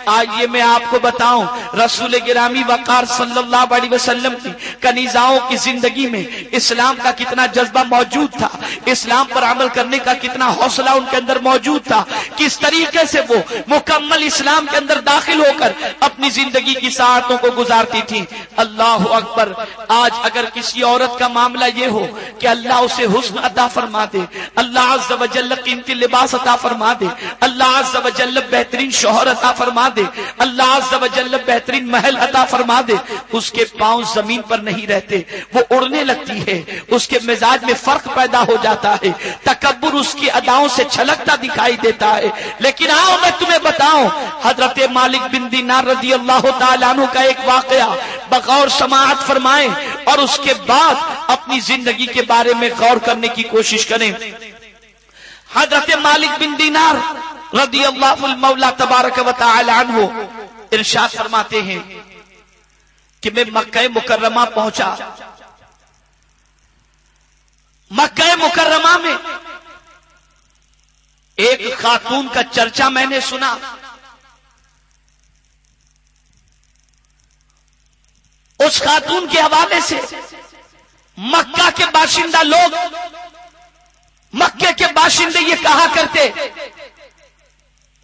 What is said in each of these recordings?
آئیے میں آپ کو بتاؤں رسول گرامی وقار صلی اللہ علیہ وسلم کی کنیزاؤں کی زندگی میں اسلام کا کتنا جذبہ موجود تھا، اسلام پر عمل کرنے کا کتنا حوصلہ ان کے اندر موجود تھا، کس طریقے سے وہ مکمل اسلام کے اندر داخل ہو کر اپنی زندگی کی ساعتوں کو گزارتی تھی۔ اللہ اکبر، آج اگر کسی عورت کا معاملہ یہ ہو کہ اللہ اسے حسن عطا فرما دے، اللہ عز و جل قیمتی لباس عطا فرما دے، اللہ عز و جل بہترین شوہر عطا فرما دے، اللہ عز و جل بہترین محل عطا فرما دے، اس کے پاؤں زمین پر نہیں رہتے، وہ اڑنے لگتی ہے، اس کے مزاج میں فرق پیدا ہو جاتا ہے، تکبر اس کی اداؤں سے چھلکتا دکھائی دیتا ہے۔ لیکن آؤ میں تمہیں بتاؤں حضرت مالک بن دینار رضی اللہ تعالیٰ عنہ کا ایک واقعہ بغور سماعت فرمائیں اور اس کے بعد اپنی زندگی کے بارے میں غور کرنے کی کوشش کریں۔ حضرت مالک بن دینار رضی اللہ المولا تبارک و تعالی عنہ ارشاد فرماتے ہیں کہ میں مکہ مکرمہ پہنچا، مکہ مکرمہ میں ایک خاتون کا چرچا میں نے سنا، اس خاتون کے حوالے سے مکہ کے باشندہ لوگ، مکے کے باشندے یہ کہا کرتے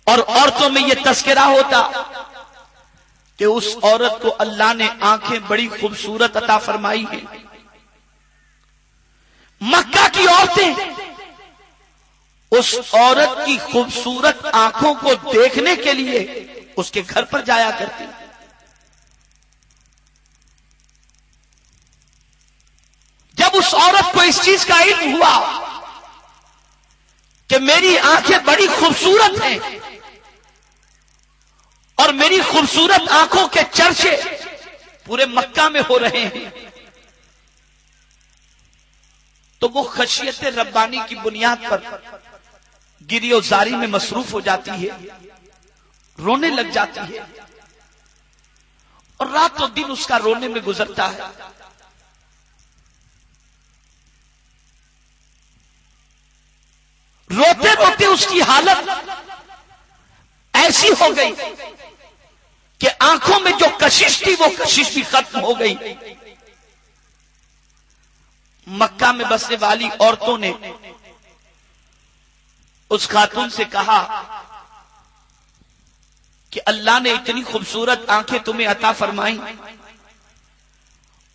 اور عورتوں میں یہ تذکرہ ہوتا کہ اس عورت کو اللہ نے آنکھیں بڑی خوبصورت عطا فرمائی ہیں۔ مکہ کی عورتیں اس عورت کی خوبصورت آنکھوں کو دیکھنے کے لیے اس کے گھر پر جایا کرتی۔ جب اس عورت کو اس چیز کا علم ہوا کہ میری آنکھیں بڑی خوبصورت ہیں اور میری خوبصورت آنکھوں کے چرچے پورے مکہ میں ہو رہے ہیں، تو وہ خشیت ربانی کی بنیاد پر گری و زاری میں مصروف ہو جاتی ہے، رونے لگ جاتی ہے، اور رات و دن اس کا رونے میں گزرتا ہے۔ روتے روتے اس کی حالت ایسی ہو گئی کہ آنکھوں میں جو کشش تھی وہ کشش بھی ختم ہو گئی۔ مکہ میں بسنے والی عورتوں نے اس خاتون سے کہا کہ اللہ نے اتنی خوبصورت آنکھیں تمہیں عطا فرمائی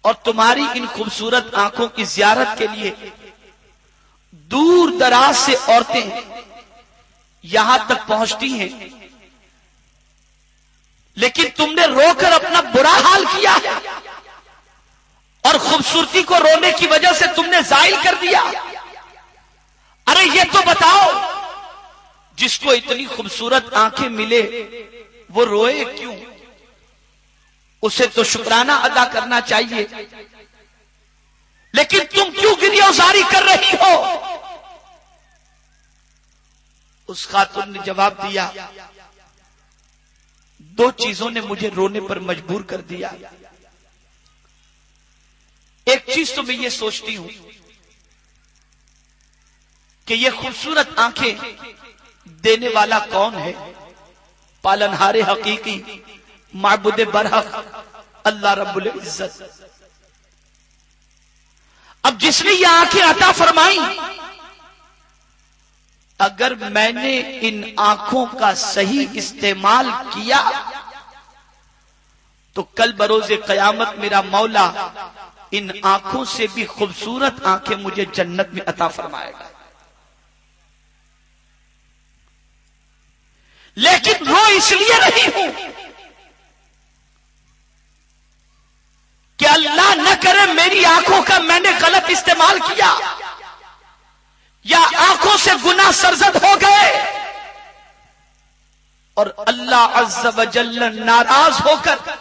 اور تمہاری ان خوبصورت آنکھوں کی زیارت کے لیے دور دراز سے عورتیں یہاں تک پہنچتی ہیں، لیکن تم نے رو کر اپنا برا حال کیا ہے اور خوبصورتی کو رونے کی وجہ سے تم نے زائل کر دیا۔ ارے یہ تو بتاؤ، جس کو اتنی خوبصورت آنکھیں ملے وہ روئے کیوں؟ اسے تو شکرانہ ادا کرنا چاہیے، لیکن تم کیوں گریہ زاری کر رہی ہو؟ اس خاتون نے جواب دیا، دو چیزوں نے مجھے رونے پر مجبور کر دیا۔ ایک چیز تو میں یہ سوچتی ہوں کہ یہ خوبصورت آنکھیں دینے والا کون ہے؟ پالنہار حقیقی، معبود برحق اللہ رب العزت۔ اب جس نے یہ آنکھیں عطا فرمائی، اگر میں نے ان آنکھوں کا صحیح استعمال کیا تو کل بروز قیامت میرا مولا ان آنکھوں سے بھی خوبصورت آنکھیں مجھے جنت میں عطا فرمائے گا۔ لیکن رو اس لیے رہی ہوں کہ اللہ نہ کرے میری آنکھوں کا میں نے غلط استعمال کیا یا آنکھوں سے گناہ سرزد ہو گئے اور اللہ عز و جل ناراض ہو کر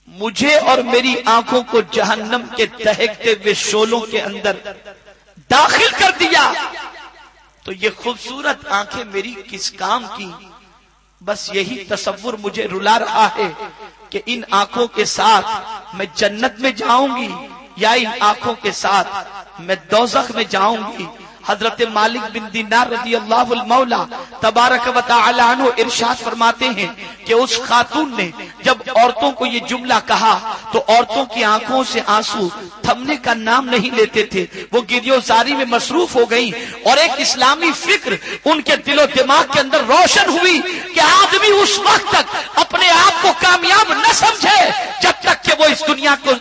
مجھے اور میری آنکھوں کو جہنم کے دہکتے ہوئے شعلوں کے اندر داخل کر دیا، تو یہ خوبصورت آنکھیں میری کس کام کی؟ بس یہی تصور مجھے رلا رہا ہے کہ ان آنکھوں کے ساتھ میں جنت میں جاؤں گی یا ان آنکھوں کے ساتھ میں دوزخ میں جاؤں گی۔ حضرت مالک بن دینار رضی اللہ المولا تبارک و تعالی عنہ ارشاد فرماتے ہیں کہ اس خاتون نے جب عورتوں کو یہ جملہ کہا تو عورتوں کی آنکھوں سے آنسو تھمنے کا نام نہیں لیتے تھے، وہ گریوزاری میں مصروف ہو گئی، اور ایک اسلامی فکر ان کے دل و دماغ کے اندر روشن ہوئی کہ آدمی اس وقت تک اپنے آپ کو کامیاب نہ سمجھے جب تک کہ وہ اس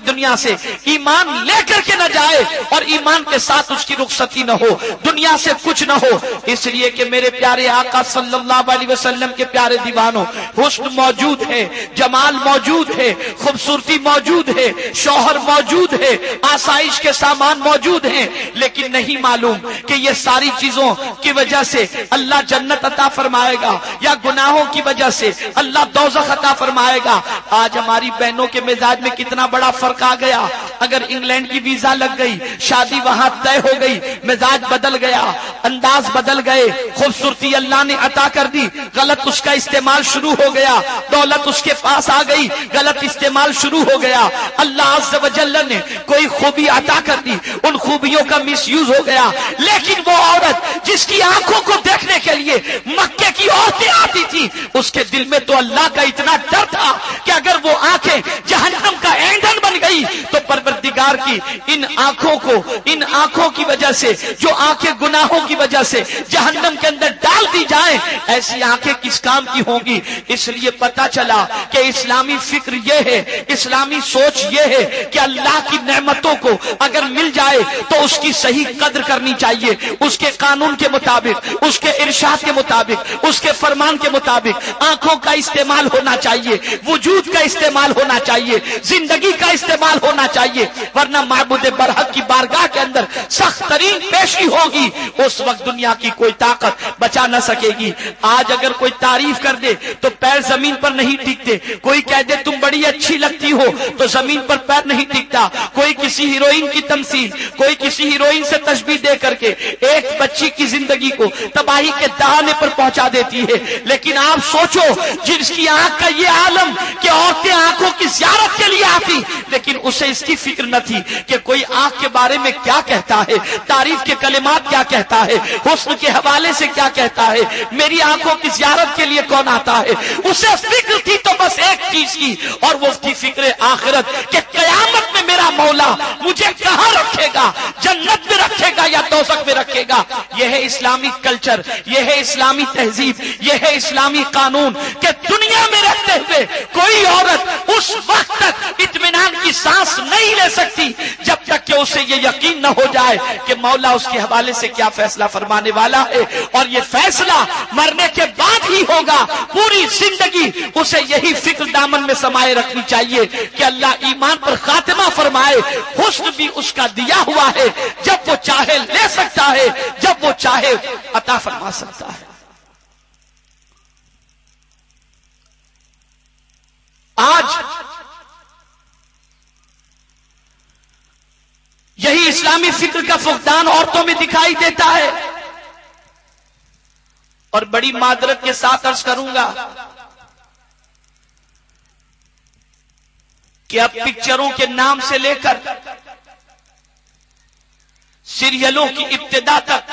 دنیا سے ایمان لے کر کے نہ جائے، اور ایمان کے ساتھ اس کی رخصتی نہ ہو، دنیا سے کچھ نہ ہو۔ اس لیے کہ میرے پیارے آقا صلی اللہ علیہ وسلم کے پیارے دیوانوں، حسن موجود ہے، جمال موجود ہے، خوبصورتی موجود ہے، شوہر موجود ہے، آسائش کے سامان موجود ہیں، لیکن نہیں معلوم کہ یہ ساری چیزوں کی وجہ سے اللہ جنت عطا فرمائے گا یا گناہوں کی وجہ سے اللہ دوزخ عطا فرمائے گا۔ آج ہماری بہنوں کے مزاج میں کتنا بڑا فرق آ گیا، اگر انگلینڈ کی ویزا لگ گئی، شادی وہاں طے ہو گئی، مزاج بدل گیا، انداز بدل گئے، خوبصورتی اللہ نے عطا کر دی، غلط اس کا استعمال شروع ہو گیا، دولت اس کے پاس آ گئی، غلط استعمال شروع ہو گیا، اللہ عز و جل نے کوئی خوبی عطا کر دی، ان خوبیوں کا مس یوز ہو گیا۔ لیکن وہ عورت جس کی آنکھوں کو دیکھنے کے لیے مکے کی عورتیں آتی تھی، اس کے دل میں تو اللہ کا اتنا ڈر تھا کہ اگر وہ آنکھیں جہنم کا ایندھن بن گئی تو پروردگار کی ان آنکھوں کی وجہ سے، جو آنکھیں گناہوں کی وجہ سے جہنم کے اندر ڈال دی جائیں، ایسی آنکھیں کس کام کی ہوں گی۔ اس لیے پتا چلا کہ اسلامی فکر یہ ہے، اسلامی سوچ یہ ہے کہ اللہ کی نعمتوں کو اگر مل جائے تو اس کی صحیح قدر کرنی چاہیے، اس کے قانون کے مطابق، اس کے ارشاد کے مطابق، اس کے فرمان کے مطابق آنکھوں کا استعمال ہونا چاہیے، وجود کا استعمال ہونا چاہیے، زندگی کا استعمال ہونا چاہیے، ورنہ معبود برحق کی بارگاہ کے اندر سخت ترین پیشی ہوگی، اس وقت دنیا کی کوئی طاقت بچا نہ سکے گی۔ آج اگر کوئی تعریف کر دے تو پیر زمین پر نہیں ٹکتے، کوئی کہہ دے تم بڑی اچھی لگتی ہو تو زمین پر پیر نہیں ٹکتا، کوئی کسی ہیروئن کی تمثیل، کوئی کسی ہیروئن سے تشبیہ دے کر کے ایک بچی کی زندگی کو تباہی کے دہانے پر پہنچا دیتی ہے۔ لیکن آپ سوچو جس کی آنکھ کا یہ عالم کہ عورتیں آنکھوں کی زیارت کے لیے آتی، لیکن اسے اس کی فکر نہ تھی کہ کوئی آنکھ کے بارے میں کیا کہتا ہے، تعریف کے کلمات کیا کہتا ہے، حسن کے حوالے سے کیا کہتا ہے، میری آنکھوں کی زیارت کے لیے کون آتا ہے۔ اسے فکر تھی تو بس ایک چیز کی، اور وہ تھی فکر آخرت کہ قیامت میں میرا مولا مجھے کہاں رکھے گا، جنت میں رکھے گا یا دوزخ میں رکھے گا۔ یہ ہے اسلامی کلچر، یہ ہے اسلامی تہذیب، یہ ہے اسلامی قانون کہ دنیا میں رہتے ہوئے کوئی عورت اس وقت تک اطمینان کی سانس نہیں لے سکتی جب تک کہ اسے یہ یقین نہ ہو جائے کہ مولا اس کے حوالے سے کیا فیصلہ فرمانے والا ہے، اور یہ فیصلہ مرنے کے بعد ہی ہوگا۔ پوری زندگی اسے یہی فکر دامن میں سمائے رکھنی چاہیے کہ اللہ ایمان پر خاتمہ فرمائے، حسن بھی اس کا دیا ہوا ہے، جب وہ چاہے لے سکتا ہے، جب وہ چاہے عطا فرما سکتا ہے۔ آج یہی اسلامی فکر کا فقدان عورتوں میں دکھائی دیتا ہے، اور بڑی معذرت کے ساتھ عرض کروں گا کہ اب پکچروں کے نام سے لے کر سیریلوں کی ابتدا تک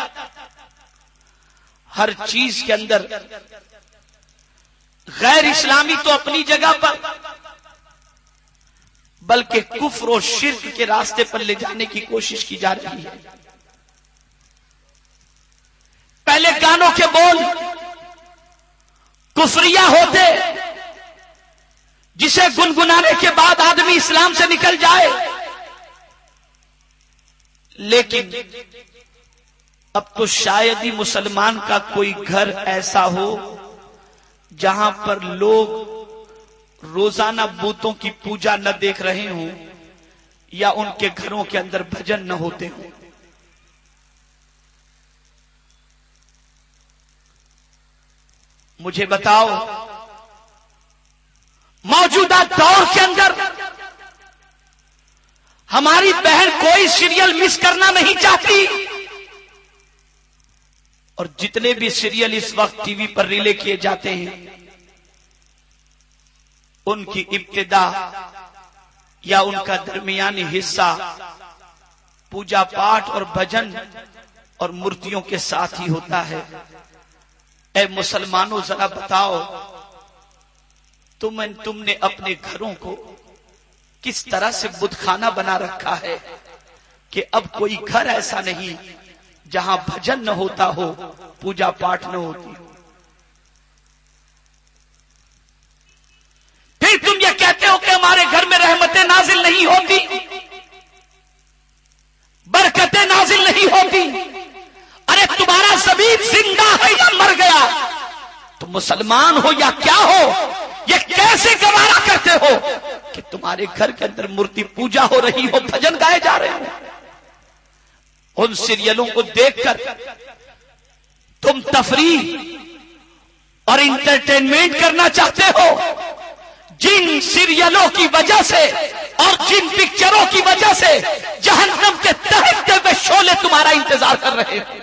ہر چیز کے اندر غیر اسلامی تو اپنی جگہ پر، بلکہ کفر و شرک کے راستے پر لے جانے کی کوشش کی جا رہی ہے۔ پہلے گانوں کے بول کفریہ ہوتے جسے گنگنانے کے بعد آدمی اسلام سے نکل جائے، لیکن اب تو شاید ہی مسلمان کا کوئی گھر ایسا ہو جہاں پر لوگ روزانہ بتوں کی پوجا نہ دیکھ رہے ہوں یا ان کے گھروں کے اندر بھجن نہ ہوتے ہوں۔ مجھے بتاؤ موجودہ دور کے اندر ہماری بہن کوئی سیریل مس کرنا نہیں چاہتی، اور جتنے بھی سیریل اس وقت ٹی وی پر ریلے کیے جاتے ہیں ان کی ابتدا یا ان کا درمیانی حصہ پوجا پاٹ اور بھجن اور مورتیوں کے ساتھ ہی ہوتا ہے۔ اے مسلمانوں ذرا بتاؤ تم نے اپنے گھروں کو کس طرح سے بت خانہ بنا رکھا ہے کہ اب کوئی گھر ایسا نہیں جہاں بھجن نہ ہوتا ہو، پوجا پاٹ نہ ہوتی ہو۔ پھر تم یہ کہتے ہو کہ ہمارے گھر میں رحمتیں نازل نہیں ہوتی، برکتیں نازل نہیں ہوتی۔ ارے تمہارا زمین زندہ ہے یا مر گیا؟ تم مسلمان ہو یا کیا ہو؟ یہ کیسے گوارا کرتے ہو کہ تمہارے گھر کے اندر مورتی پوجا ہو رہی ہو، بھجن گائے جا رہے ہو؟ ان سیریلوں کو دیکھ کر تم تفریح اور انٹرٹینمنٹ کرنا چاہتے ہو؟ جن سیریلوں کی وجہ سے اور جن پکچروں کی وجہ سے جہنم کے دہتے ہوئے شعلے تمہارا انتظار کر رہے ہیں،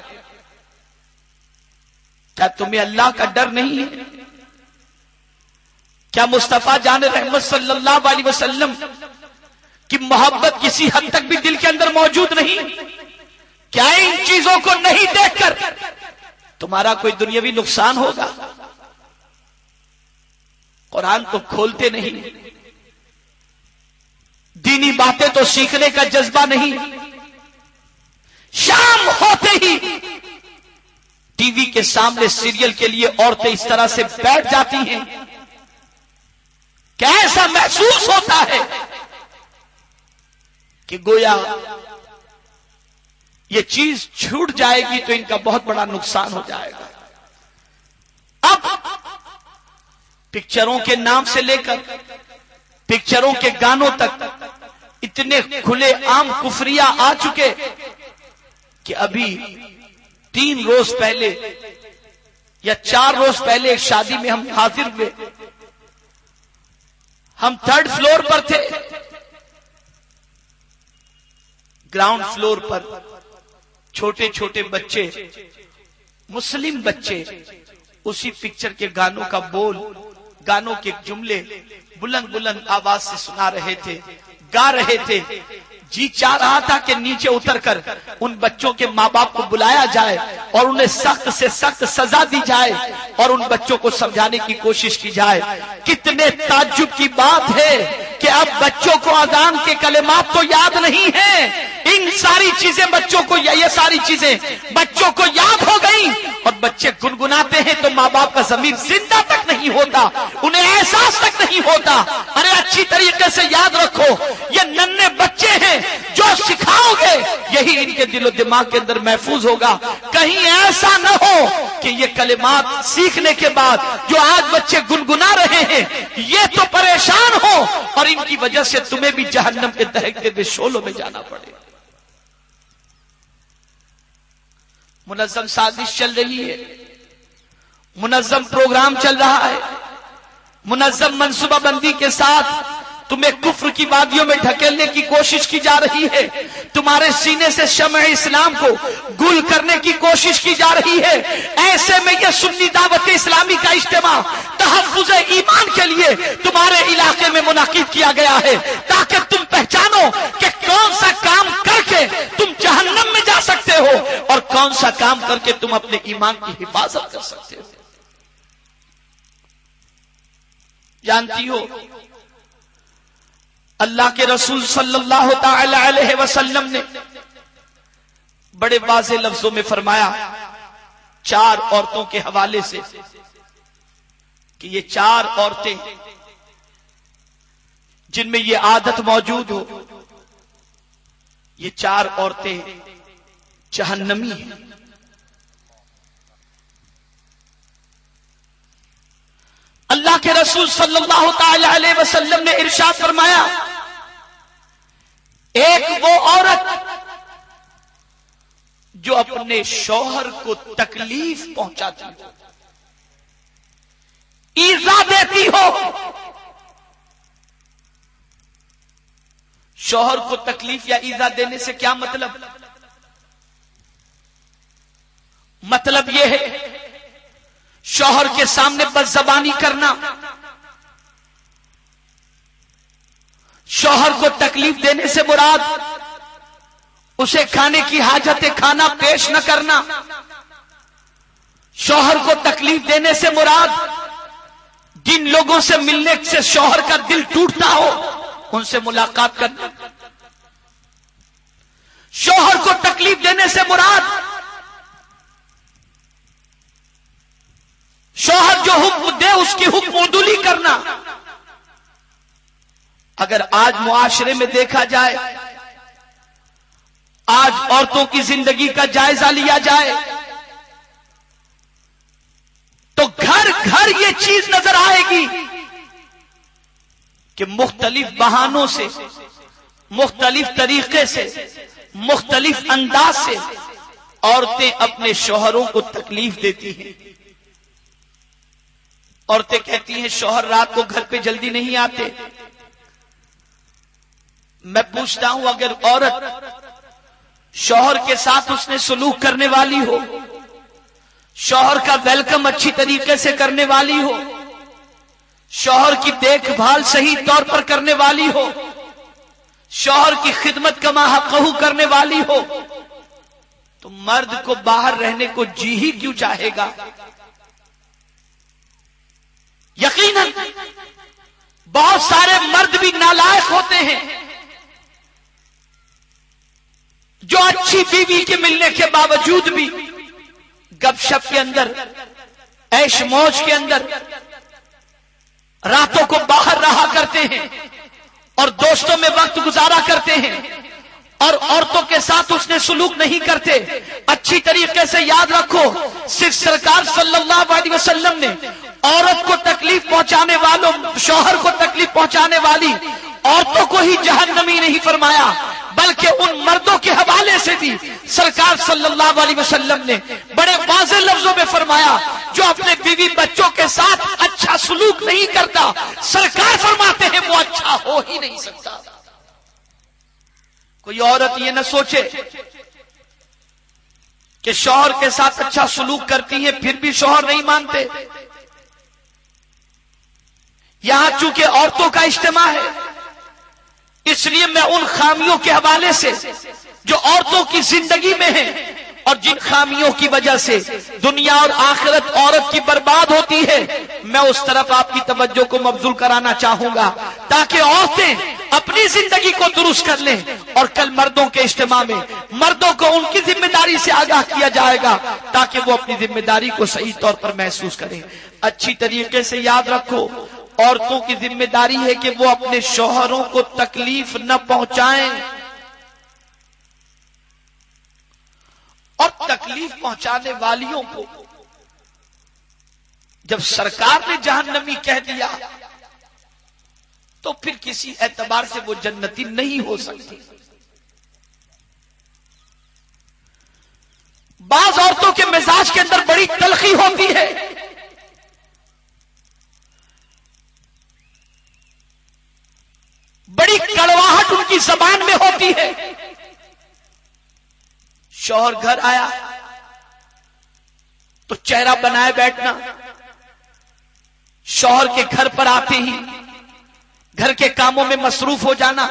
کیا تمہیں اللہ کا ڈر نہیں ہے؟ کیا مصطفیٰ جان رحمت صلی اللہ علیہ وسلم کی محبت کسی حد تک بھی دل کے اندر موجود نہیں؟ کیا ان چیزوں کو نہیں دیکھ کر تمہارا کوئی دنیاوی نقصان ہوگا؟ قرآن تو کھولتے نہیں، دینی باتیں تو سیکھنے کا جذبہ نہیں، شام ہوتے ہی ٹی وی کے سامنے سیریل کے لیے عورتیں اس طرح سے بیٹھ جاتی ہیں کہ ایسا محسوس ہوتا ہے کہ گویا یہ چیز چھوٹ جائے گی تو ان کا بہت بڑا نقصان ہو جائے گا۔ اب پکچروں کے نام سے لے کر پکچروں کے گانوں تک اتنے کھلے عام کفریہ آ چکے کہ ابھی 3 روز پہلے یا 4 روز پہلے ایک شادی میں ہم حاضر ہوئے، ہم 3rd فلور پر تھے، گراؤنڈ فلور پر چھوٹے چھوٹے بچے، مسلم بچے اسی پکچر کے گانوں کا بول، گانوں کے جملے بلند بلند آواز سے سنا رہے تھے، گا رہے تھے۔ جی چاہ رہا تھا کہ نیچے اتر کر ان بچوں کے ماں باپ کو بلایا جائے اور انہیں سخت سے سخت سزا دی جائے اور ان بچوں کو سمجھانے کی کوشش کی جائے۔ کتنے تعجب کی بات ہے کہ اب بچوں کو اذان کے کلمات تو یاد نہیں ہیں، ان ساری چیزیں بچوں کو، یہ ساری چیزیں بچوں کو یاد ہو گئی اور بچے گنگناتے ہیں تو ماں باپ کا ضمیر زندہ تک نہیں ہوتا، انہیں احساس تک نہیں ہوتا۔ ارے اچھی طریقے سے یاد رکھو، یہ ننھے بچے ہیں، جو سکھاؤ گے یہی ان کے دل و دماغ کے اندر محفوظ ہوگا۔ کہیں ایسا نہ ہو کہ یہ کلمات سیکھنے کے بعد جو آج بچے گنگنا رہے ہیں یہ تو پریشان ہو اور ان کی وجہ سے تمہیں بھی جہنم کے دہکتے ہوئے شعلوں میں جانا پڑے۔ منظم سازش چل رہی ہے، منظم پروگرام چل رہا ہے، منظم منصوبہ بندی کے ساتھ تمہیں کفر کی وادیوں میں ڈھکیلنے کی کوشش کی جا رہی ہے، تمہارے سینے سے شمع اسلام کو گل کرنے کی کوشش کی جا رہی ہے۔ ایسے میں یہ سنی دعوت اسلامی کا اجتماع تحفظ ایمان کے لیے تمہارے علاقے میں منعقد کیا گیا ہے تاکہ تم پہچانو کہ کون سا کام کر کے تم جہنم میں جا سکتے ہو اور کون سا کام کر کے تم اپنے ایمان کی حفاظت کر سکتے ہو۔ جانتی ہو اللہ کے رسول صلی اللہ تعالی علیہ وسلم نے بڑے واضح لفظوں میں فرمایا 4 عورتوں کے حوالے سے کہ یہ 4 عورتیں جن میں یہ عادت موجود ہو، یہ 4 عورتیں جہنمی ہیں۔ اللہ کے رسول صلی اللہ تعالی علیہ وسلم نے ارشاد فرمایا، ایک وہ عورت جو اپنے شوہر کو تکلیف پہنچاتی ہو، ایذا دیتی ہو۔ شوہر کو تکلیف یا ایذا دینے سے کیا مطلب؟ مطلب یہ ہے شوہر کے سامنے بد زبانی کرنا، شوہر کو تکلیف دینے سے مراد اسے کھانے کی حاجت کھانا پیش نہ کرنا، شوہر کو تکلیف دینے سے مراد جن لوگوں سے ملنے سے شوہر کا دل ٹوٹتا ہو ان سے ملاقات کرنا، شوہر کو تکلیف دینے سے مراد شوہر جو حکم دے اس کی حکم عدولی کرنا۔ اگر آج معاشرے میں دیکھا جائے، آج عورتوں کی زندگی کا جائزہ لیا جائے تو گھر گھر یہ چیز نظر آئے گی کہ مختلف بہانوں سے، مختلف طریقے سے، مختلف انداز سے عورتیں اپنے شوہروں کو تکلیف دیتی ہیں۔ عورتیں کہتی ہیں شوہر رات کو گھر پہ جلدی نہیں آتے۔ میں پوچھتا ہوں اگر عورت شوہر کے ساتھ اس نے سلوک کرنے والی ہو، شوہر کا ویلکم اچھی طریقے سے کرنے والی ہو، شوہر کی دیکھ بھال صحیح طور پر کرنے والی ہو، شوہر کی خدمت کما حقہ کرنے والی ہو، تو مرد کو باہر رہنے کو جی ہی کیوں چاہے گا؟ یقیناً بہت سارے مرد بھی نالائق ہوتے ہیں جو اچھی بیوی کے ملنے کے باوجود بھی گپ شپ کے اندر، عیش موج کے اندر راتوں کو باہر رہا کرتے ہیں اور دوستوں میں وقت گزارا کرتے ہیں اور عورتوں کے ساتھ اس نے سلوک نہیں کرتے۔ اچھی طریقے سے یاد رکھو، صرف سرکار صلی اللہ علیہ وسلم نے عورت کو تکلیف پہنچانے والوں، شوہر کو تکلیف پہنچانے والی عورتوں کو ہی جہنمی نہیں فرمایا، بلکہ ان مردوں کے حوالے سے بھی سرکار صلی اللہ علیہ وسلم نے بڑے واضح لفظوں میں فرمایا جو اپنے بیوی بچوں کے ساتھ اچھا سلوک نہیں کرتا، سرکار فرماتے ہیں وہ اچھا ہو ہی نہیں سکتا۔ کوئی عورت یہ نہ سوچے کہ شوہر کے ساتھ اچھا سلوک کرتی ہے پھر بھی شوہر نہیں مانتے۔ یہاں چونکہ عورتوں کا اجتماع ہے اس لیے میں ان خامیوں کے حوالے سے جو عورتوں کی زندگی میں ہیں اور جن خامیوں کی وجہ سے دنیا اور آخرت عورت کی برباد ہوتی ہے، میں اس طرف آپ کی توجہ کو مبذول کرانا چاہوں گا تاکہ عورتیں اپنی زندگی کو درست کر لیں اور کل مردوں کے اجتماع میں مردوں کو ان کی ذمہ داری سے آگاہ کیا جائے گا تاکہ وہ اپنی ذمہ داری کو صحیح طور پر محسوس کریں۔ اچھی طریقے سے یاد رکھو، عورتوں کی ذمہ داری ہے کہ وہ اپنے شوہروں کو تکلیف نہ پہنچائیں، اور تکلیف پہنچانے والیوں کو جب سرکار نے جہنمی کہہ دیا تو پھر کسی اعتبار سے وہ جنتی نہیں ہو سکتی۔ بعض عورتوں کے مزاج کے اندر بڑی تلخی ہوتی ہے، بڑی کڑواہٹ ان کی زبان میں ہوتی ہے۔ شوہر گھر آیا تو چہرہ بنائے بیٹھنا، شوہر کے گھر پر آتے ہی گھر کے کاموں میں مصروف ہو جانا،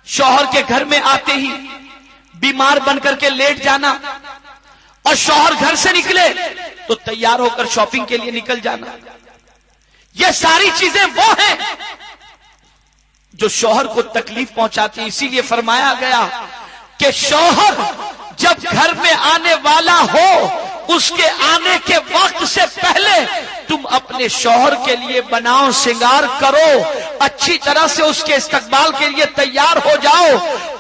شوہر کے گھر میں آتے ہی بیمار بن کر کے لیٹ جانا، اور شوہر گھر سے نکلے تو تیار ہو کر شاپنگ کے لیے نکل جانا۔ یہ ساری چیزیں وہ ہیں جو شوہر کو تکلیف پہنچاتی ہیں۔ اسی لیے فرمایا گیا کہ شوہر جب گھر میں آنے والا ہو اس کے آنے کے وقت سے پہلے تم اپنے شوہر کے لیے بناؤ سنگار کرو، اچھی طرح سے اس کے استقبال کے لیے تیار ہو جاؤ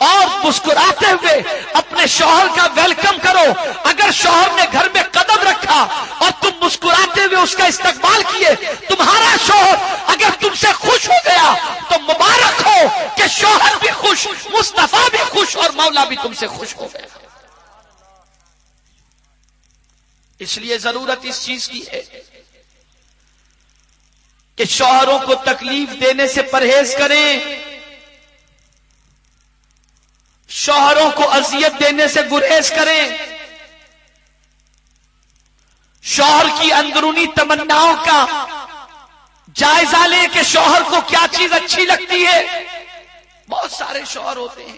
اور مسکراتے ہوئے اپنے شوہر کا ویلکم کرو۔ اگر شوہر نے گھر میں قدم رکھا اور تم مسکراتے ہوئے اس کا استقبال کیے، تمہارا شوہر اگر تم سے خوش ہو گیا تو مبارک ہو کہ شوہر بھی خوش، مصطفیٰ بھی خوش اور مولا بھی تم سے خوش ہو گیا۔ اس لیے ضرورت اس چیز کی ہے کہ شوہروں کو تکلیف دینے سے پرہیز کریں، شوہروں کو اذیت دینے سے گریز کریں، شوہر کی اندرونی تمناؤں کا جائزہ لیں کہ شوہر کو کیا چیز اچھی لگتی ہے۔ بہت سارے شوہر ہوتے ہیں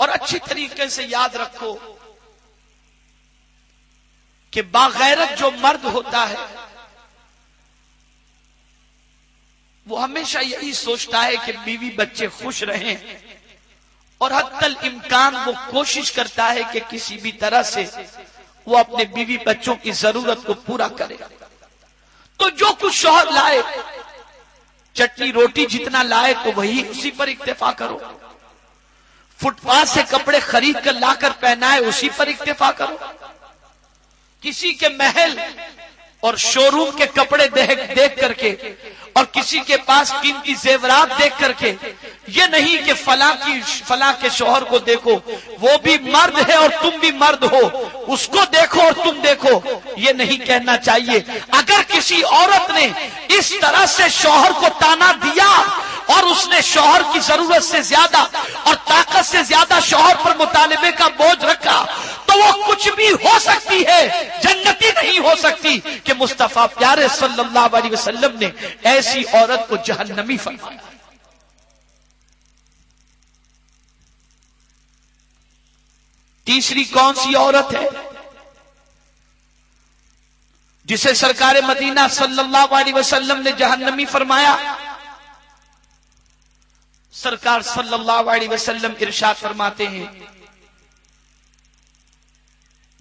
اور اچھی طریقے سے یاد رکھو کہ باغیرت جو مرد ہوتا ہے وہ ہمیشہ یہی سوچتا ہے کہ بیوی بچے خوش رہیں، اور حتی الامکان وہ کوشش کرتا ہے کہ کسی بھی طرح سے وہ اپنے بیوی بچوں کی ضرورت کو پورا کرے۔ تو جو کچھ شوہر لائے، چٹنی روٹی جتنا لائے تو وہی اسی پر اکتفا کرو، فٹ پاتھ سے کپڑے خرید کر لا کر پہنائے اسی پر اکتفا کرو، کسی کے محل اور شو روم کے کپڑے دیکھ کر کے اور کسی کے پاس قیمتی زیورات دیکھ کر کے یہ نہیں کہ فلاں کے شوہر کو دیکھو وہ بھی مرد ہے اور تم بھی مرد ہو، اس کو دیکھو اور تم دیکھو، یہ نہیں کہنا چاہیے۔ اگر کسی عورت نے اس طرح سے شوہر کو تانا دیا اور اس نے شوہر کی ضرورت سے زیادہ اور طاقت سے زیادہ شوہر پر مطالبے کا بوجھ رکھا تو وہ کچھ بھی ہو سکتی ہے، جنتی نہیں ہو سکتی کہ مصطفیٰ پیارے صلی اللہ علیہ وسلم نے ایسی عورت کو جہنمی فرمایا۔ تیسری کون سی عورت ہے جسے سرکار مدینہ صلی اللہ علیہ وسلم نے جہنمی فرمایا؟ سرکار صلی اللہ علیہ وسلم ارشاد فرماتے ہیں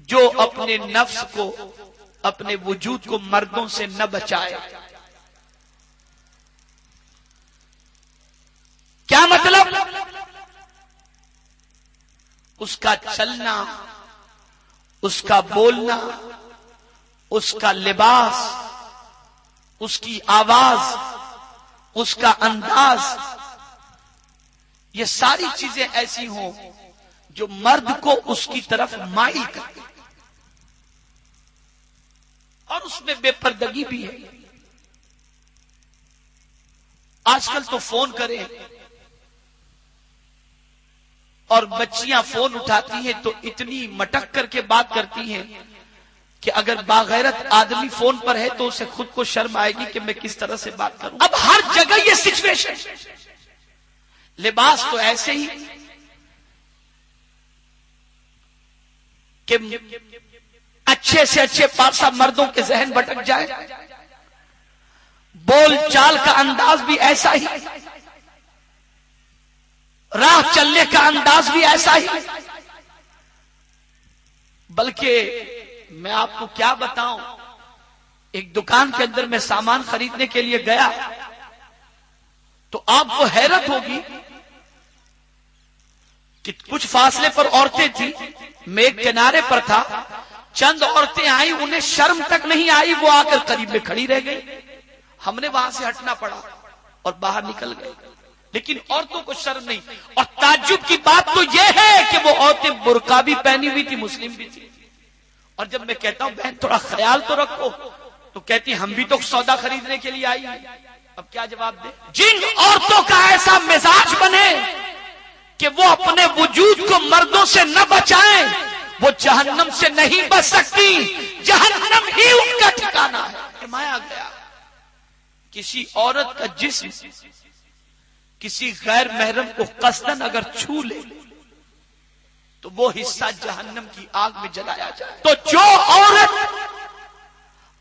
جو اپنے نفس کو، اپنے وجود کو مردوں سے نہ بچائے۔ کیا مطلب؟ اس کا چلنا، اس کا بولنا، اس کا لباس، اس کی آواز، اس کا انداز، یہ ساری چیزیں ایسی ہوں جو مرد کو اس کی طرف مائل کرتی اور اس میں بے پردگی بھی ہے۔ آج کل تو فون کریں اور بچیاں فون اٹھاتی ہیں تو اتنی مٹک کر کے بات کرتی ہیں کہ اگر باغیرت آدمی فون پر ہے تو اسے خود کو شرم آئے گی کہ میں کس طرح سے بات کروں۔ اب ہر جگہ یہ سچویشن، لباس تو ایسے ہی کہ اچھے سے اچھے پارسا مردوں کے ذہن بھٹک جائے، بول چال کا انداز بھی ایسا ہی، راہ چلنے کا انداز بھی ایسا ہی۔ بلکہ میں آپ کو کیا بتاؤں، ایک دکان کے اندر میں سامان خریدنے کے لیے گیا تو آپ کو حیرت ہوگی کہ کچھ فاصلے پر عورتیں تھیں، میں ایک کنارے پر تھا، چند عورتیں آئیں، انہیں شرم تک نہیں آئی، وہ آ کر قریب میں کھڑی رہ گئی، ہم نے وہاں سے ہٹنا پڑا اور باہر نکل گئے، لیکن عورتوں کو شرم نہیں۔ اور تعجب کی بات تو یہ ہے کہ وہ عورتیں برقع بھی پہنی ہوئی تھی، مسلم بھی تھی، اور جب میں کہتا ہوں بہن تھوڑا خیال تو رکھو تو کہتی ہم بھی تو سودا خریدنے کے لیے آئی ہیں۔ اب کیا جواب دے؟ جن عورتوں کا ایسا مزاج بنے کہ وہ اپنے وجود کو مردوں سے نہ بچائیں، وہ جہنم سے نہیں بچ سکتی، جہنم ہی ان کا ٹھکانہ ہے۔ فرمایا گیا کسی عورت کا جسم کسی غیر محرم کو قصدن اگر چھو لے تو وہ حصہ جہنم کی آگ میں جلایا جائے۔ تو جو عورت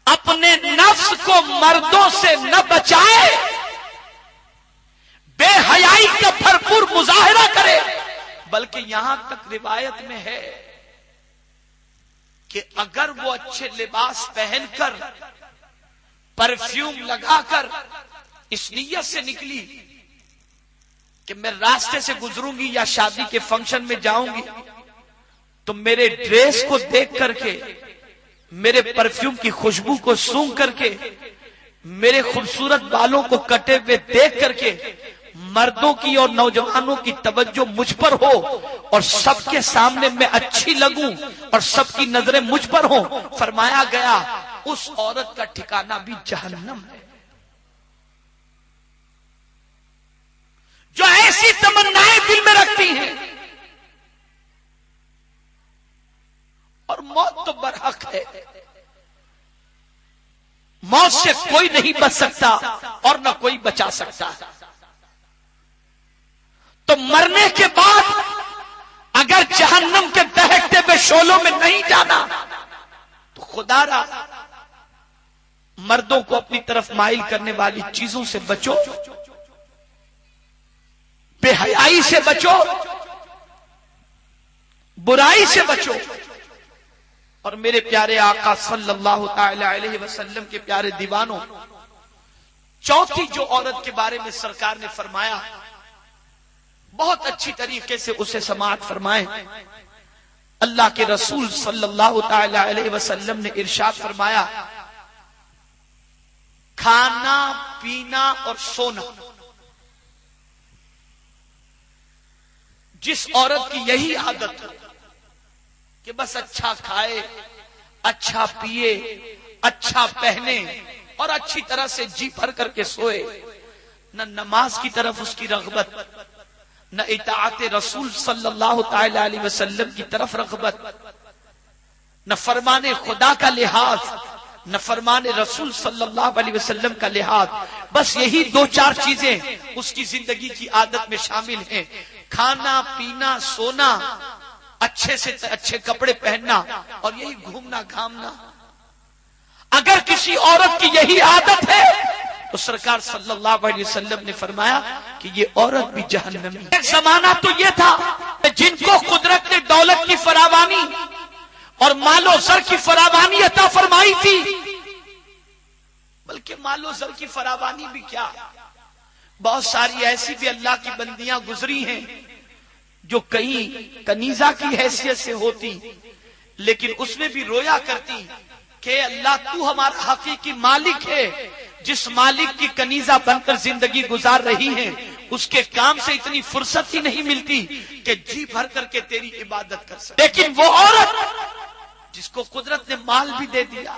اپنے نفس کو مردوں سے نہ بچائے، بے حیائی کا بھرپور مظاہرہ کرے، بلکہ یہاں تک روایت میں ہے کہ اگر وہ اچھے لباس پہن کر، پرفیوم لگا کر اس نیت سے نکلی کہ میں راستے سے گزروں گی یا شادی کے فنکشن میں جاؤں گی تو میرے ڈریس کو دیکھ کر کے، میرے پرفیوم کی خوشبو کو سونگھ کر کے، میرے خوبصورت بالوں کو کٹے ہوئے دیکھ کر کے مردوں کی اور نوجوانوں کی توجہ مجھ پر ہو اور سب کے سامنے میں اچھی لگوں اور سب کی نظریں مجھ پر ہوں، فرمایا گیا اس عورت کا ٹھکانہ بھی جہنم ہے۔ جو ایسی تمنائیں دل میں رکھتی ہیں، اور موت تو برحق ہے، موت سے کوئی نہیں بچ سکتا اور نہ کوئی بچا سکتا، تو مرنے کے بعد اگر جہنم کے دہکتے ہوئے شعلوں میں نہیں جانا تو خدا را مردوں کو اپنی طرف مائل کرنے والی چیزوں سے بچو، بے حیائی سے بچو، برائی سے بچو۔ اور میرے پیارے آقا صلی اللہ تعالی علیہ وسلم کے پیارے دیوانوں، چوتھی جو عورت کے بارے میں سرکار نے فرمایا، بہت اچھی طریقے سے اسے سماعت فرمائیں۔ اللہ کے رسول صلی اللہ تعالی علیہ وسلم نے ارشاد فرمایا، کھانا پینا اور سونا۔ جس عورت کی یہی عادت ہو کہ بس اچھا کھائے، اچھا پیے، اچھا پہنے اور اچھی طرح سے جی بھر کر کے سوئے، نہ نماز کی طرف اس کی رغبت، نہ اطاعت رسول صلی اللہ تعالی علیہ وسلم کی طرف رغبت، نہ فرمان خدا کا لحاظ، نہ فرمان رسول صلی اللہ علیہ وسلم کا لحاظ، بس یہی دو چار چیزیں اس کی زندگی کی عادت میں شامل ہیں، کھانا پینا سونا، اچھے سے اچھے کپڑے پہننا اور یہی گھومنا گھامنا۔ اگر کسی عورت کی یہی عادت ہے تو سرکار صلی اللہ علیہ وسلم نے فرمایا کہ یہ عورت بھی جہنمی ہے۔ ایک زمانہ تو یہ تھا کہ جن کو قدرت نے دولت کی فراوانی اور مال و زر کی فراوانی عطا فرمائی تھی، بلکہ مال و زر کی فراوانی بھی کیا، بہت ساری ایسی بھی اللہ کی بندیاں گزری ہیں جو کہیں کنیزہ کی حیثیت سے ہوتی، لیکن اس میں بھی رویا کرتی کہ اللہ تو ہمارا حقیقی مالک ہے، جس مالک کی کنیزہ بن کر زندگی گزار رہی ہے اس کے کام سے اتنی فرصت ہی نہیں ملتی کہ جی بھر کر کے تیری عبادت کر سکے۔ لیکن وہ عورت جس کو قدرت نے مال بھی دے دیا،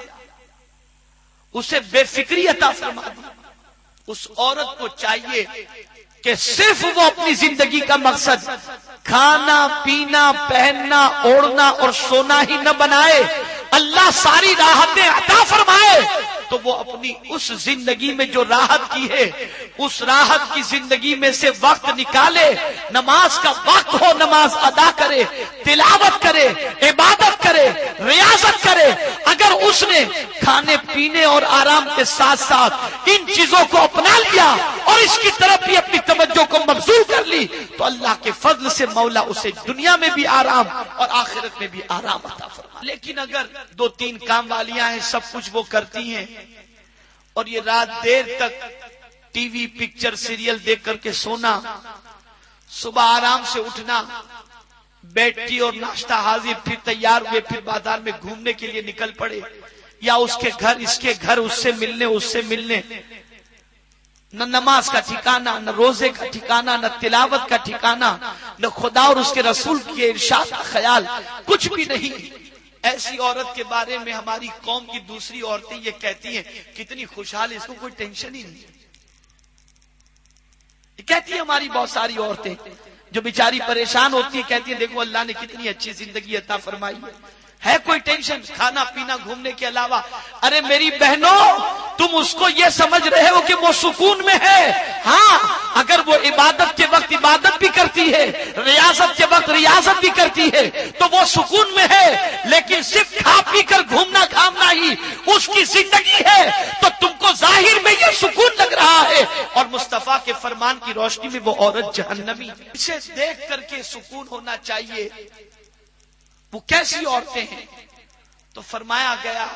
اسے بے فکری عطا فرما دی، اس عورت کو چاہیے کہ صرف وہ اپنی زندگی کا مقصد کھانا پینا پہننا اوڑھنا اور سونا ہی نہ بنائے، اللہ ساری راحتیں عطا فرمائے تو وہ اپنی اس زندگی میں جو راحت کی ہے اس راحت کی زندگی میں سے وقت نکالے، نماز کا وقت ہو نماز ادا کرے، تلاوت کرے، عبادت کرے، ریاضت کرے۔ اگر اس نے کھانے پینے اور آرام کے ساتھ ساتھ ان چیزوں کو اپنا لیا اور اس کی طرف بھی اپنی توجہ کو مبذول کر لی تو اللہ کے فضل سے مولا اسے دنیا میں بھی آرام اور آخرت میں بھی آرام عطا فرمائے۔ لیکن اگر دو تین کام والیاں ہیں، سب کچھ وہ کرتی ہیں اور یہ رات دیر تک ٹی وی پکچر سیریل دیکھ کر کے سونا، صبح آرام سے اٹھنا، بیٹھی اور ناشتہ حاضر، پھر تیار ہوئے پھر بازار میں گھومنے کے لیے نکل پڑے، یا اس کے گھر اس کے گھر، اس سے ملنے، نہ نماز کا ٹھکانہ، نہ روزے کا ٹھکانہ، نہ تلاوت کا ٹھکانہ، نہ خدا اور اس کے رسول کے ارشاد کا خیال، کچھ بھی نہیں۔ ایسی عورت کے بارے میں ہماری قوم کی دوسری عورتیں یہ کہتی ہیں کتنی خوشحال، اس کو کوئی ٹینشن ہی نہیں۔ کہتی ہیں ہماری بہت ساری عورتیں جو بیچاری پریشان ہوتی ہیں، کہتی ہیں دیکھو اللہ نے کتنی اچھی زندگی عطا فرمائی ہے کوئی ٹینشن کھانا پینا گھومنے کے علاوہ؟ ارے میری بہنوں، تم اس کو یہ سمجھ رہے ہو کہ وہ سکون میں ہے؟ ہاں، اگر وہ عبادت کے وقت عبادت بھی کرتی ہے، ریاضت کے وقت ریاضت بھی کرتی ہے تو وہ سکون میں ہے، لیکن صرف کھا پی کر گھومنا گھامنا ہی اس کی زندگی ہے تو تم کو ظاہر میں یہ سکون لگ رہا ہے، اور مصطفیٰ کے فرمان کی روشنی میں وہ عورت جہنمی۔ اسے دیکھ کر کے سکون ہونا چاہیے۔ وہ کیسی عورتیں ہیں؟ تو فرمایا گیا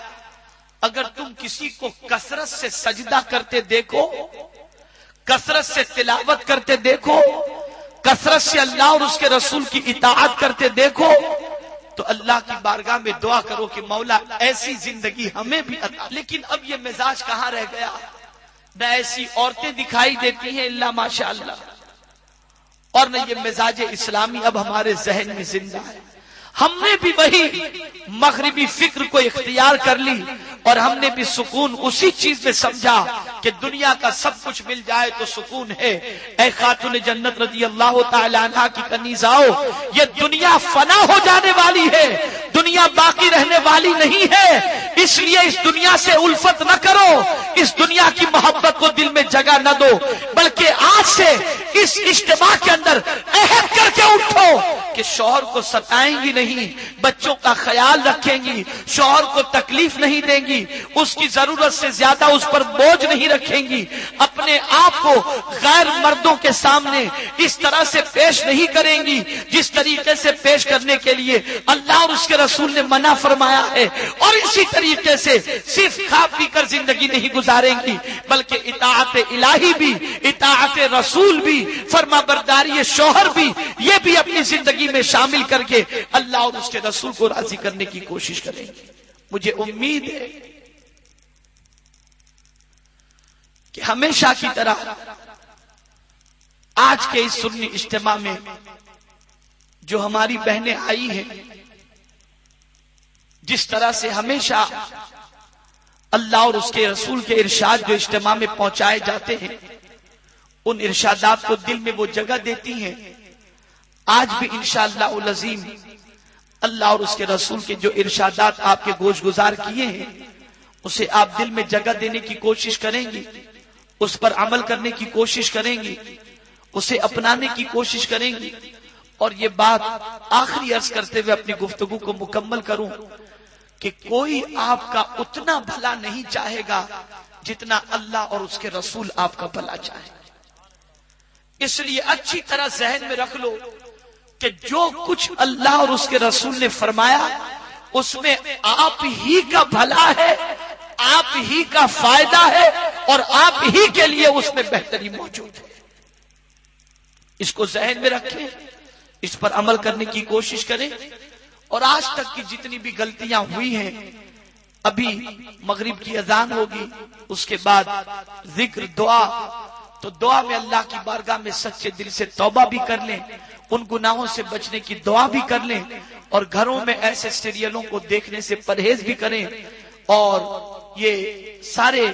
اگر تم کسی کو کثرت سے سجدہ کرتے دیکھو، کثرت سے تلاوت کرتے دیکھو، کثرت سے اللہ اور اس کے رسول کی اطاعت کرتے دیکھو تو اللہ کی بارگاہ میں دعا کرو کہ مولا ایسی زندگی ہمیں بھی عطا۔ لیکن اب یہ مزاج کہاں رہ گیا؟ نہ ایسی عورتیں دکھائی دیتی ہیں الا ماشاءاللہ، اور نہ یہ مزاج اسلامی اب ہمارے ذہن میں زندہ ہے۔ ہم نے بھی وہی مغربی فکر کو اختیار کر لی اور ہم نے بھی سکون اسی چیز میں سمجھا کہ دنیا کا سب کچھ مل جائے تو سکون ہے۔ اے خاتون جنت رضی اللہ تعالی عنہا کی کنیزاؤ، یہ دنیا فنا ہو جانے والی ہے، دنیا باقی رہنے والی نہیں ہے، اس لیے اس دنیا سے الفت نہ کرو، اس دنیا کی محبت کو دل میں جگہ نہ دو، بلکہ بلکہ آج سے اس اجتماع کے اندر عہد کر کے اٹھو کہ شوہر کو ستائیں گی نہیں، بچوں کا خیال رکھیں گی، شوہر کو تکلیف نہیں دیں گی، اس کی ضرورت سے زیادہ اس پر بوجھ نہیں رکھیں گی، اپنے آپ کو غیر مردوں کے سامنے اس طرح سے پیش نہیں کریں گی جس طریقے سے پیش کرنے کے لیے اللہ اور اس کے رسول نے منع فرمایا ہے، اور اسی طریقے سے صرف کھا پی کر زندگی نہیں گزاریں گی بلکہ اطاعت الہی بھی، اطاعت رسول بھی، فرما برداری شوہر بھی، یہ بھی اپنی زندگی میں شامل کر کے اللہ اور اس کے رسول کو راضی کرنے کی کوشش کریں گے۔ مجھے امید ہے کہ ہمیشہ کی طرح آج کے اس سنی اجتماع میں جو ہماری بہنیں آئی ہیں، جس طرح سے ہمیشہ اللہ اور اس کے رسول کے ارشاد جو اجتماع میں پہنچائے جاتے ہیں، ان ارشادات کو دل میں وہ جگہ دیتی ہیں، آج بھی انشاءاللہ العظیم اللہ اور اس کے رسول کے جو ارشادات آپ کے گوش گزار کیے ہیں اسے آپ دل میں جگہ دینے کی کوشش کریں گی، اس پر عمل کرنے کی کوشش کریں گی، اسے اپنانے کی کوشش کریں گی۔ اور یہ بات آخری عرض کرتے ہوئے اپنی گفتگو کو مکمل کروں کہ کوئی آپ کا اتنا بھلا نہیں چاہے گا جتنا اللہ اور اس کے رسول آپ کا بھلا چاہے گا۔ اس لیے اچھی طرح ذہن میں رکھ لو کہ جو کچھ اللہ اور اس کے رسول نے فرمایا اس میں آپ ہی کا بھلا ہے، آپ ہی کا فائدہ ہے، اور آپ ہی کے لیے اس میں بہتری موجود ہے۔ اس کو ذہن میں رکھیں، اس پر عمل کرنے کی کوشش کریں، اور آج تک کی جتنی بھی غلطیاں ہوئی ہیں، ابھی مغرب کی اذان ہوگی، اس کے بعد ذکر دعا، تو دعا میں اللہ کی بارگاہ میں سچے دل سے توبہ بھی کر لیں، ان گناہوں سے بچنے کی دعا بھی کر لیں، اور گھروں میں ایسے سیریلوں کو دیکھنے سے پرہیز بھی کریں، اور یہ سارے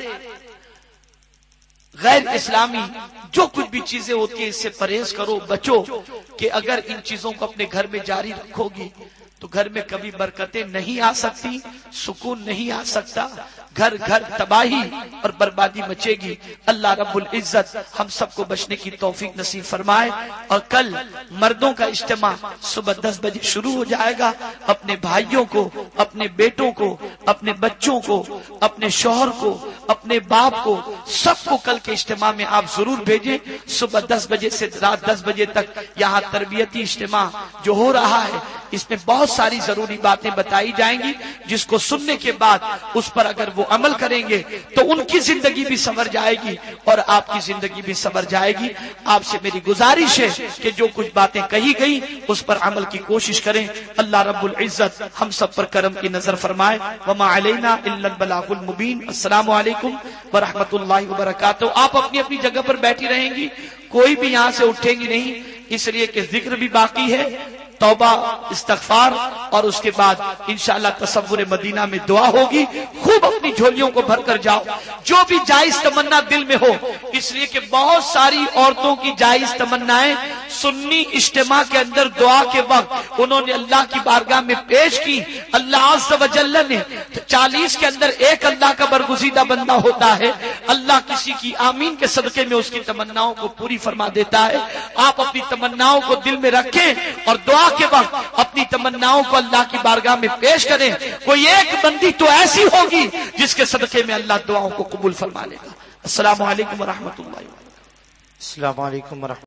غیر اسلامی جو کچھ بھی چیزیں ہوتی ہیں اس سے پرہیز کرو، بچو، کہ اگر ان چیزوں کو اپنے گھر میں جاری رکھو گی تو گھر میں کبھی برکتیں نہیں آ سکتی، سکون نہیں آ سکتا، گھر گھر تباہی اور بربادی مچے گی۔ اللہ رب العزت ہم سب کو بچنے کی توفیق نصیب فرمائے۔ اور کل مردوں کا اجتماع صبح 10 بجے شروع ہو جائے گا۔ اپنے بھائیوں کو، اپنے بیٹوں کو، اپنے بچوں کو، اپنے شوہر کو، اپنے باپ کو، سب کو کل کے اجتماع میں آپ ضرور بھیجیں۔ صبح 10 بجے سے رات 10 بجے تک یہاں تربیتی اجتماع جو ہو رہا ہے اس میں بہت ساری ضروری باتیں بتائی جائیں گی، جس کو سننے کے بعد اس پر اگر وہ عمل کریں گے تو ان کی زندگی بھی سنور جائے گی اور آپ کی زندگی بھی سنور جائے گی۔ آپ سے میری گزارش ہے کہ جو کچھ باتیں کہی گئی اس پر عمل کی کوشش کریں۔ اللہ رب العزت ہم سب پر کرم کی نظر فرمائے۔ وما علینا الا البلاغ المبین۔ السلام علیکم ورحمۃ اللہ وبرکاتہ۔ آپ اپنی اپنی جگہ پر بیٹھی رہیں گی، کوئی بھی یہاں سے اٹھیں گی نہیں، اس لیے کہ ذکر بھی باقی ہے، توبہ، استغفار، اور اس کے بعد انشاءاللہ تصور مدینہ میں دعا ہوگی۔ خوب اپنی جھولیوں کو بھر کر جاؤ، جو بھی جائز تمنا دل میں ہو، اس لیے کہ بہت ساری عورتوں کی جائز تمنائیں سنی اجتماع کے اندر دعا کے وقت انہوں نے اللہ کی بارگاہ میں پیش کی۔ اللہ عز و جل نے 40 کے اندر ایک اللہ کا برگزیدہ بندہ ہوتا ہے، اللہ کسی کی آمین کے صدقے میں اس کی تمناؤں کو پوری فرما دیتا ہے۔ آپ اپنی تمناؤں کو دل میں رکھیں اور دعا کے وقت اپنی تمناؤں کو اللہ کی بارگاہ میں پیش کریں۔ کوئی ایک بندی تو ایسی ہوگی جس کے صدقے میں اللہ دعاؤں کو قبول فرما لے گا۔ السلام علیکم ورحمۃ اللہ وبرکاتہ۔ السلام علیکم ورحمۃ